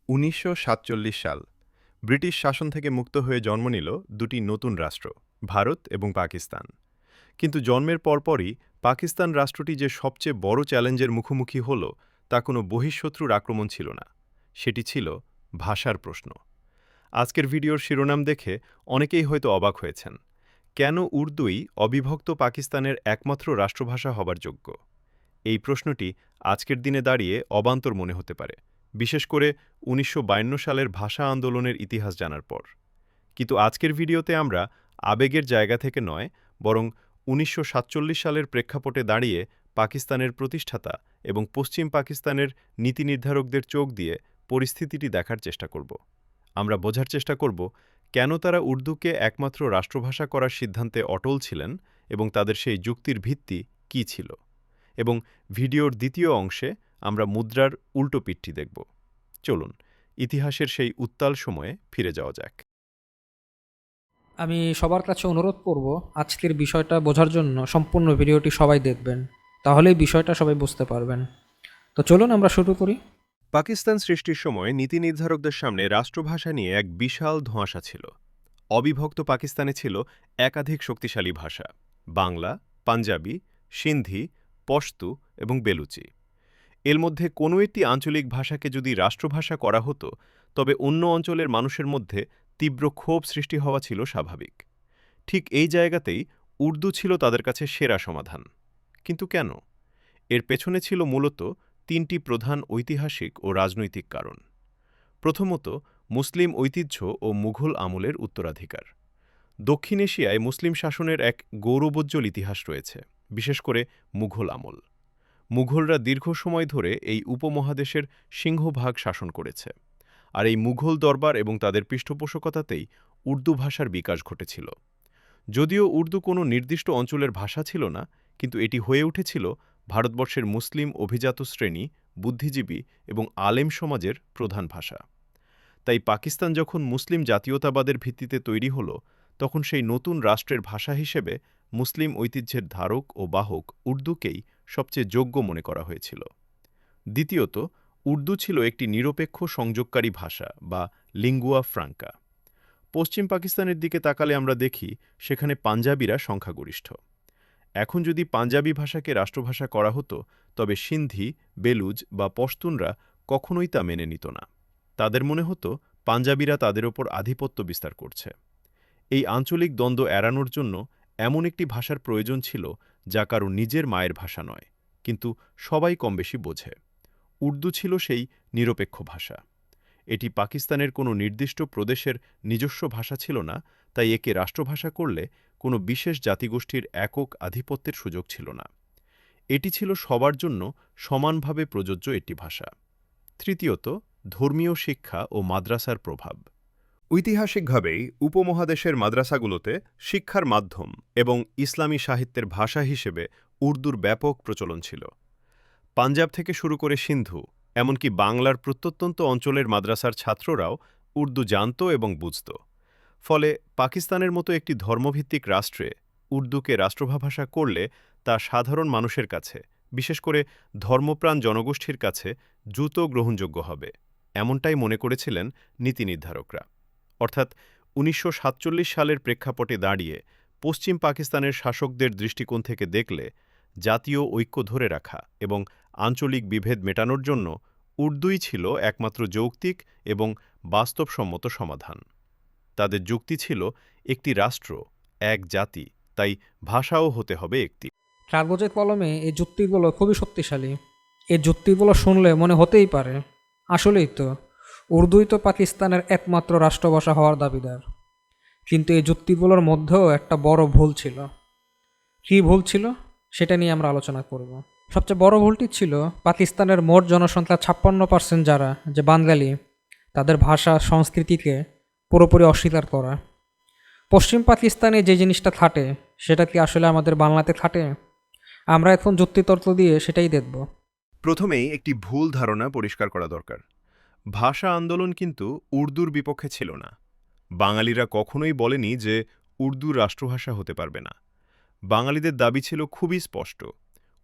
১৯৪৭ সাল ব্রিটিশ শাসন থেকে মুক্ত হয়ে জন্ম নিল দুটি নতুন রাষ্ট্র, ভারত এবং পাকিস্তান। কিন্তু জন্মের পরপরই পাকিস্তান রাষ্ট্রটি যে সবচেয়ে বড় চ্যালেঞ্জের মুখোমুখি হল, তা কোনো বহিঃশত্রুর আক্রমণ ছিল না, সেটি ছিল ভাষার প্রশ্ন। আজকের ভিডিওর শিরোনাম দেখে অনেকেই হয়তো অবাক হয়েছেন, কেন উর্দুই অবিভক্ত পাকিস্তানের একমাত্র রাষ্ট্রভাষা হবার যোগ্য? এই প্রশ্নটি আজকের দিনে দাঁড়িয়ে অবান্তর মনে হতে পারে, বিশেষ করে ১৯৫২ সালের ভাষা আন্দোলনের ইতিহাস জানার পর। কিন্তু আজকের ভিডিওতে আমরা আবেগের জায়গা থেকে নয়, বরং ১৯৪৭ সালের প্রেক্ষাপটে দাঁড়িয়ে পাকিস্তানের প্রতিষ্ঠাতা এবং পশ্চিম পাকিস্তানের নীতি নির্ধারকদের চোখ দিয়ে পরিস্থিতিটি দেখার চেষ্টা করব। আমরা বোঝার চেষ্টা করব কেন তারা উর্দুকে একমাত্র রাষ্ট্রভাষা করার সিদ্ধান্তে অটল ছিলেন এবং তাদের সেই যুক্তির ভিত্তি কী ছিল। এবং ভিডিওর দ্বিতীয় অংশে আমরা মুদ্রার উল্টো পিঠটি দেখব। চলুন ইতিহাসের সেই উত্তাল সময়ে ফিরে যাওয়া যাক। আমি সবার কাছে অনুরোধ করব আজকের বিষয়টা বোঝার জন্য সম্পূর্ণ ভিডিওটি সবাই দেখবেন, তাহলেই বিষয়টা সবাই বুঝতে পারবেন। তো চলুন আমরা শুরু করি। পাকিস্তান সৃষ্টির সময় নীতি নির্ধারকদের সামনে রাষ্ট্রভাষা নিয়ে এক বিশাল ধোঁয়াশা ছিল। অবিভক্ত পাকিস্তানে ছিল একাধিক শক্তিশালী ভাষা: বাংলা, পাঞ্জাবি, সিন্ধি, পশতু এবং বেলুচি। এর মধ্যে কোনো একটি আঞ্চলিক ভাষাকে যদি রাষ্ট্রভাষা করা হতো, তবে অন্য অঞ্চলের মানুষের মধ্যে তীব্র ক্ষোভ সৃষ্টি হওয়া ছিল স্বাভাবিক। ঠিক এই জায়গাতেই উর্দু ছিল তাদের কাছে সেরা সমাধান। কিন্তু কেন? এর পেছনে ছিল মূলত তিনটি প্রধান ঐতিহাসিক ও রাজনৈতিক কারণ। প্রথমত, মুসলিম ঐতিহ্য ও মুঘল আমলের উত্তরাধিকার। দক্ষিণ এশিয়ায় মুসলিম শাসনের এক গৌরবোজ্জ্বল ইতিহাস রয়েছে, বিশেষ করে মুঘল আমল। মুঘলরা দীর্ঘ সময় ধরে এই উপমহাদেশের সিংহভাগ শাসন করেছে, আর এই মুঘল দরবার এবং তাদের পৃষ্ঠপোষকতাতেই উর্দু ভাষার বিকাশ ঘটেছিল। যদিও উর্দু কোনো নির্দিষ্ট অঞ্চলের ভাষা ছিল না, কিন্তু এটি হয়ে উঠেছিল ভারতবর্ষের মুসলিম অভিজাত শ্রেণী, বুদ্ধিজীবী এবং আলেম সমাজের প্রধান ভাষা। তাই পাকিস্তান যখন মুসলিম জাতীয়তাবাদের ভিত্তিতে তৈরি হল, তখন সেই নতুন রাষ্ট্রের ভাষা হিসেবে মুসলিম ঐতিহ্যের ধারক ও বাহক উর্দুকেই সবচেয়ে যোগ্য মনে করা হয়েছিল। দ্বিতীয়ত, উর্দু ছিল একটি নিরপেক্ষ সংযোগকারী ভাষা বা লিঙ্গুয়া ফ্রাঙ্কা। পশ্চিম পাকিস্তানের দিকে তাকালে আমরা দেখি সেখানে পাঞ্জাবিরা সংখ্যাগরিষ্ঠ। এখন যদি পাঞ্জাবি ভাষাকে রাষ্ট্রভাষা করা হতো, তবে সিন্ধি, বেলুজ বা পশতুনরা কখনোই তা মেনে নিত না। তাদের মনে হতো পাঞ্জাবিরা তাদের ওপর আধিপত্য বিস্তার করছে। এই আঞ্চলিক দ্বন্দ্ব এড়ানোর জন্য এমন একটি ভাষার প্রয়োজন ছিল যা কারো নিজের মায়ের ভাষা নয়, কিন্তু সবাই কমবেশি বোঝে। উর্দু ছিল সেই নিরপেক্ষ ভাষা। এটি পাকিস্তানের কোনো নির্দিষ্ট প্রদেশের নিজস্ব ভাষা ছিল না, তাই একে রাষ্ট্রভাষা করলে কোনো বিশেষ জাতিগোষ্ঠীর একক আধিপত্যের সুযোগ ছিল না। এটি ছিল সবার জন্য সমানভাবে প্রযোজ্য একটি ভাষা। তৃতীয়ত, ধর্মীয় শিক্ষা ও মাদ্রাসার প্রভাব। ঐতিহাসিকভাবেই উপমহাদেশের মাদ্রাসাগুলোতে শিক্ষার মাধ্যম এবং ইসলামী সাহিত্যের ভাষা হিসেবে উর্দুর ব্যাপক প্রচলন ছিল। পাঞ্জাব থেকে শুরু করে সিন্ধু, এমনকি বাংলার প্রত্যন্ত অঞ্চলের মাদ্রাসার ছাত্ররাও উর্দু জানত এবং বুঝত। ফলে পাকিস্তানের মতো একটি ধর্মভিত্তিক রাষ্ট্রে উর্দুকে রাষ্ট্রভাষা করলে তা সাধারণ মানুষের কাছে, বিশেষ করে ধর্মপ্রাণ জনগোষ্ঠীর কাছে দ্রুত গ্রহণযোগ্য হবে, এমনটাই মনে করেছিলেন নীতি নির্ধারকরা। অর্থাৎ ১৯৪৭ সালের প্রেক্ষাপটে দাঁড়িয়ে পশ্চিম পাকিস্তানের শাসকদের দৃষ্টিকোণ থেকে দেখলে জাতীয় ঐক্য ধরে রাখা এবং আঞ্চলিক বিভেদ মেটানোর জন্য উর্দুই ছিল একমাত্র যৌক্তিক এবং বাস্তবসম্মত সমাধান। তাদের যুক্তি ছিল একটি রাষ্ট্র, এক জাতি, তাই ভাষাও হতে হবে একটি। কাগজে কলমে এই যুক্তিগুলো খুবই শক্তিশালী। এই যুক্তিগুলো শুনলে মনে হতেই পারে আসলেই তো উর্দুই তো পাকিস্তানের একমাত্র রাষ্ট্রভাষা হওয়ার দাবিদার। কিন্তু এই যুক্তিগুলোর মধ্যেও একটা বড় ভুল ছিল। কী ভুল ছিল সেটা নিয়ে আমরা আলোচনা করব। সবচেয়ে বড় ভুলটি ছিল পাকিস্তানের মোট জনসংখ্যা ৫৬% যারা যে বাঙালি, তাদের ভাষা সংস্কৃতিকে পুরোপুরি অস্বীকার করা। পশ্চিম পাকিস্তানে যে জিনিসটা খাটে সেটা কি আসলে আমাদের বাংলাতে খাটে? আমরা এখন যুক্তিতর্ক দিয়ে সেটাই দেখব। প্রথমেই একটি ভুল ধারণা পরিষ্কার করা দরকার। ভাষা আন্দোলন কিন্তু উর্দুর বিপক্ষে ছিল না। বাঙালিরা কখনোই বলেনি যে উর্দু রাষ্ট্রভাষা হতে পারবে না। বাঙালিদের দাবি ছিল খুবই স্পষ্ট: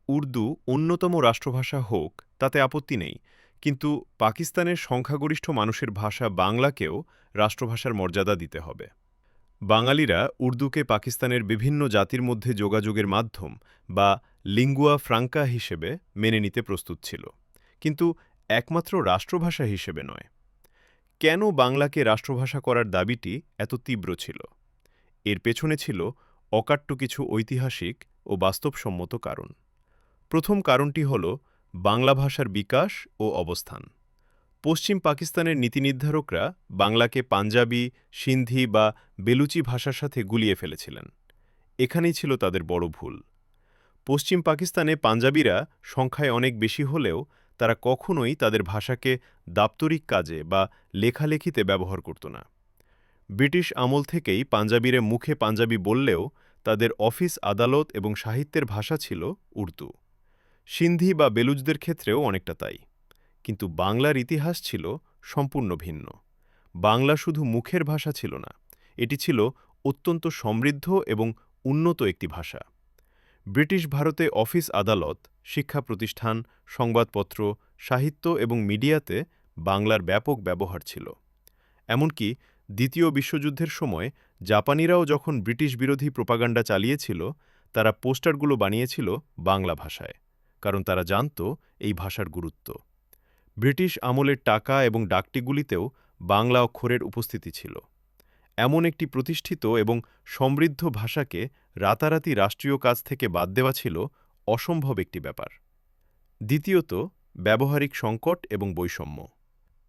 উর্দু অন্যতম রাষ্ট্রভাষা হোক, তাতে আপত্তি নেই, কিন্তু পাকিস্তানের সংখ্যাগরিষ্ঠ মানুষের ভাষা বাংলাকেও রাষ্ট্রভাষার মর্যাদা দিতে হবে। বাঙালিরা উর্দুকে পাকিস্তানের বিভিন্ন জাতির মধ্যে যোগাযোগের মাধ্যম বা লিঙ্গুয়া ফ্রাঙ্কা হিসেবে মেনে নিতে প্রস্তুত ছিল, কিন্তু একমাত্র রাষ্ট্রভাষা হিসেবে নয়। কেন বাংলাকে রাষ্ট্রভাষা করার দাবিটি এত তীব্র ছিল? এর পেছনে ছিল অকাট্য কিছু ঐতিহাসিক ও বাস্তবসম্মত কারণ। প্রথম কারণটি হল বাংলা ভাষার বিকাশ ও অবস্থান। পশ্চিম পাকিস্তানের নীতিনির্ধারকরা বাংলাকে পাঞ্জাবি, সিন্ধি বা বেলুচি ভাষার সাথে গুলিয়ে ফেলেছিলেন। এখানেই ছিল তাদের বড় ভুল। পশ্চিম পাকিস্তানে পাঞ্জাবিরা সংখ্যায় অনেক বেশি হলেও তারা কখনোই তাদের ভাষাকে দাপ্তরিক কাজে বা লেখালেখিতে ব্যবহার করত না। ব্রিটিশ আমল থেকেই পাঞ্জাবিরা মুখে পাঞ্জাবি বললেও তাদের অফিস, আদালত এবং সাহিত্যের ভাষা ছিল উর্দু। সিন্ধি বা বেলুচদের ক্ষেত্রেও অনেকটা তাই। কিন্তু বাংলার ইতিহাস ছিল সম্পূর্ণ ভিন্ন। বাংলা শুধু মুখের ভাষা ছিল না, এটি ছিল অত্যন্ত সমৃদ্ধ এবং উন্নত একটি ভাষা। ব্রিটিশ ভারতে অফিস, আদালত, শিক্ষা প্রতিষ্ঠান, সংবাদপত্র, সাহিত্য এবং মিডিয়াতে বাংলার ব্যাপক ব্যবহার ছিল। এমনকি দ্বিতীয় বিশ্বযুদ্ধের সময় জাপানিরাও যখন ব্রিটিশ বিরোধী প্রোপাগান্ডা চালিয়েছিল, তারা পোস্টারগুলো বানিয়েছিল বাংলা ভাষায়, কারণ তারা জানত এই ভাষার গুরুত্ব। ব্রিটিশ আমলের টাকা এবং ডাকটিগুলিতেও বাংলা অক্ষরের উপস্থিতি ছিল। এমন একটি প্রতিষ্ঠিত এবং সমৃদ্ধ ভাষাকে রাতারাতি রাষ্ট্রীয় কাজ থেকে বাদ দেওয়া ছিল অসম্ভব একটি ব্যাপার। দ্বিতীয়ত, ব্যবহারিক সংকট এবং বৈষম্য।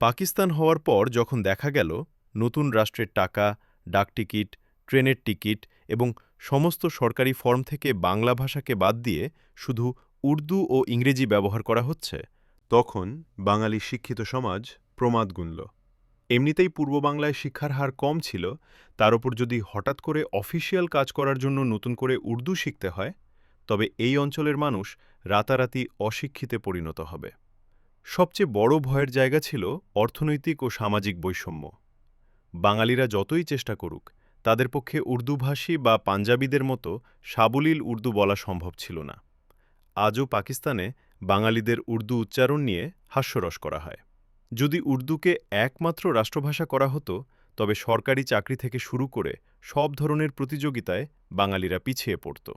পাকিস্তান হওয়ার পর যখন দেখা গেল নতুন রাষ্ট্রের টাকা, ডাকটিকিট, ট্রেনের টিকিট এবং সমস্ত সরকারি ফর্ম থেকে বাংলা ভাষাকে বাদ দিয়ে শুধু উর্দু ও ইংরেজি ব্যবহার করা হচ্ছে, তখন বাঙালি শিক্ষিত সমাজ প্রমাদ গুনল। এমনিতেই পূর্ব বাংলায় শিক্ষার হার কম ছিল, তার ওপর যদি হঠাৎ করে অফিসিয়াল কাজ করার জন্য নতুন করে উর্দু শিখতে হয়, তবে এই অঞ্চলের মানুষ রাতারাতি অশিক্ষিতে পরিণত হবে। সবচেয়ে বড় ভয়ের জায়গা ছিল অর্থনৈতিক ও সামাজিক বৈষম্য। বাঙালিরা যতই চেষ্টা করুক, তাদের পক্ষে উর্দুভাষী বা পাঞ্জাবিদের মতো সাবলীল উর্দু বলা সম্ভব ছিল না। আজও পাকিস্তানে বাঙালিদের উর্দু উচ্চারণ নিয়ে হাস্যরস করা হয়। যদি উর্দুকে একমাত্র রাষ্ট্রভাষা করা হতো, তবে সরকারি চাকরি থেকে শুরু করে সব ধরনের প্রতিযোগিতায় বাঙালিরা পিছিয়ে পড়ত।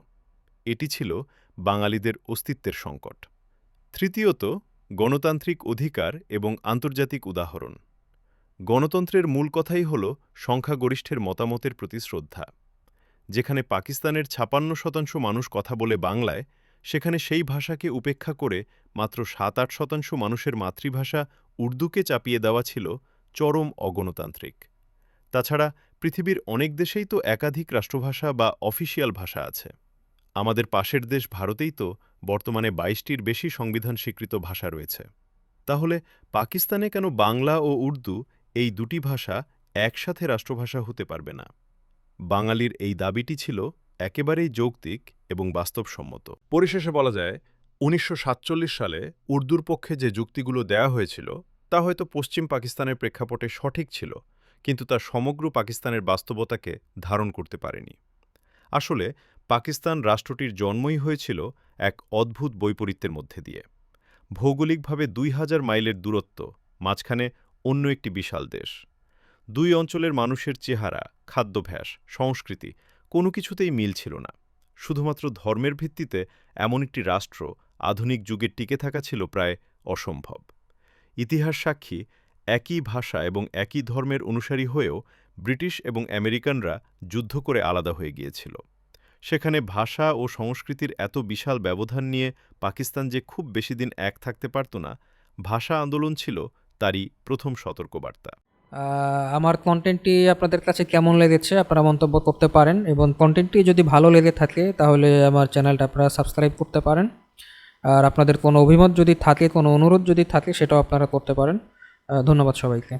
এটি ছিল বাঙালিদের অস্তিত্বের সংকট। তৃতীয়ত, গণতান্ত্রিক অধিকার এবং আন্তর্জাতিক উদাহরণ। গণতন্ত্রের মূল কথাই হল সংখ্যাগরিষ্ঠের মতামতের প্রতি শ্রদ্ধা। যেখানে পাকিস্তানের ৫৬% মানুষ কথা বলে বাংলায়, সেখানে সেই ভাষাকে উপেক্ষা করে মাত্র ৭-৮% মানুষের মাতৃভাষা উর্দুকে চাপিয়ে দেওয়া ছিল চরম অগণতান্ত্রিক। তাছাড়া পৃথিবীর অনেক দেশেই তো একাধিক রাষ্ট্রভাষা বা অফিসিয়াল ভাষা আছে। আমাদের পাশের দেশ ভারতেই তো বর্তমানে ২২টির বেশি সংবিধান স্বীকৃত ভাষা রয়েছে। তাহলে পাকিস্তানে কেন বাংলা ও উর্দু, এই দুটি ভাষা একসাথে রাষ্ট্রভাষা হতে পারবে না? বাঙালির এই দাবিটি ছিল একেবারেই যৌক্তিক এবং বাস্তবসম্মত। পরিশেষে বলা যায়, ১৯৪৭ সালে উর্দুর পক্ষে যে যুক্তিগুলো দেয়া হয়েছিল, তা হয়তো পশ্চিম পাকিস্তানের প্রেক্ষাপটে সঠিক ছিল, কিন্তু তা সমগ্র পাকিস্তানের বাস্তবতাকে ধারণ করতে পারেনি। আসলে পাকিস্তান রাষ্ট্রটির জন্মই হয়েছিল এক অদ্ভুত বৈপরীত্যের মধ্যে দিয়ে। ভৌগোলিকভাবে ২০০০ মাইলের দূরত্ব, মাঝখানে অন্য একটি বিশাল দেশ। দুই অঞ্চলের মানুষের চেহারা, খাদ্যাভ্যাস, সংস্কৃতি কোনো কিছুতেই মিল ছিল না। শুধুমাত্র ধর্মের ভিত্তিতে এমন একটি রাষ্ট্র আধুনিক যুগে টিকে থাকা ছিল প্রায় অসম্ভব। ইতিহাস সাক্ষী, একই ভাষা এবং একই ধর্মের অনুসারী হয়েও ব্রিটিশ এবং আমেরিকানরা যুদ্ধ করে আলাদা হয়ে গিয়েছিল। সেখানে ভাষা ও সংস্কৃতির এত বিশাল ব্যবধান নিয়ে পাকিস্তান যে খুব বেশি দিন এক থাকতে পারত না, ভাষা আন্দোলন ছিল তারই প্রথম সতর্কবার্তা। আমার কন্টেন্টটি আপনাদের কাছে কেমন লেগেছে আপনারা মন্তব্য করতে পারেন, এবং কন্টেন্টটি যদি ভালো লেগে থাকে তাহলে আমার চ্যানেলটা আপনারা সাবস্ক্রাইব করতে পারেন। আর আপনাদের কোনো অভিমত যদি থাকে, কোনো অনুরোধ যদি থাকে, সেটাও আপনারা করতে পারেন। ধন্যবাদ সবাইকে।